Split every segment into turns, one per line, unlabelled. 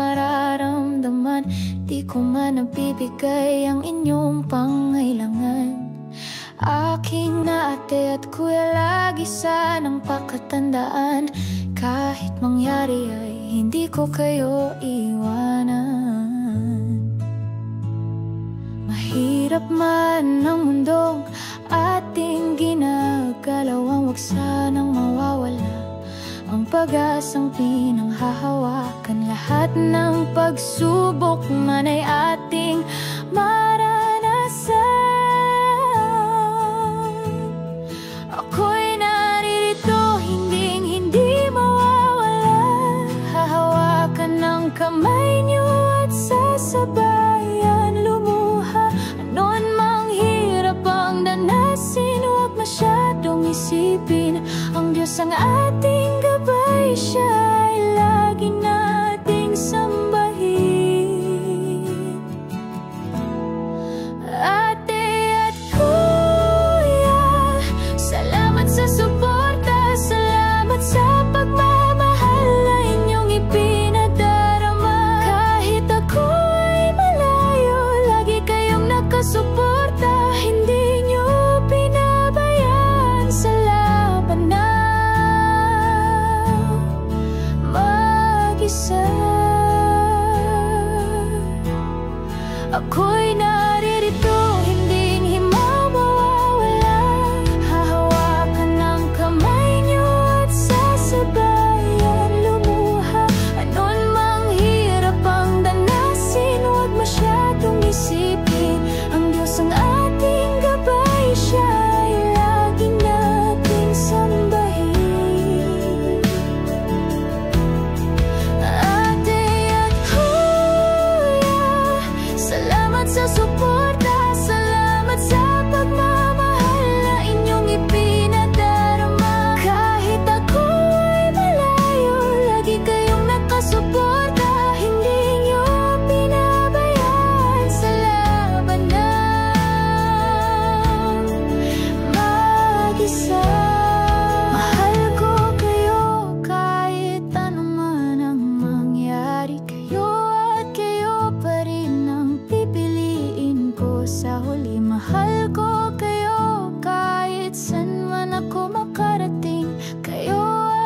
mararamdaman. Di ko man nabibigay ang inyong pangailangan. Aking na ate at kuya, lagi sanang pakatandaan, kahit mangyari ay hindi ko kayo iwanan. Mahirap man ang mundong ating ginagalawan, wag sanang mawawala ang pag-asang pinanghahawakan. Lahat ng pagsubok man ay ating maranasan. Ako'y naririto, hindi mawawala. Hahawakan ng kamay niyo at sasabayan lumuha. Ano'n mang hirap ang danasin, huwag masyadong isipin. Ang Diyos ang ating gabay, Siya ay lagi nating sambahin. Ate at kuya, salamat sa suporta, salamat sa pagmamahal na inyong ipinadarama. Kahit ako'y malayo, lagi kayong nakasuporta, hindi nyo pinabayaan sa labanan. Mag-isa ako'y naririto, hindi mawawala. Hahawakan ng kamay niyo at sasabayan lumuha. Ano'n mang hirap ang danasin, huwag masyadong isipin. Ang Diyos ang ating gabay, Siya ay lagi nating sambahin. Ate at kuya, salamat sa suporta, salamat sa pagmamahal na inyong ipinadarama. Kahit ako'y malayo, lagi kayong nakasuporta, hindi nyo pinabayaan sa labanan. Mag-isa, mahal ko kayo kahit anuman ang mangyari. Kayo at kayo pa rin ang pipiliin ko sa huli. Mahal ko kayo kahit saan man ako makarating. Kayo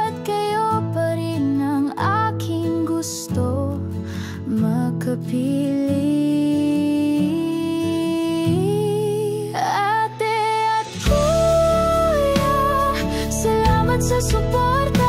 at kayo pa rin ang aking gusto makapili. Ate at kuya, salamat sa suporta,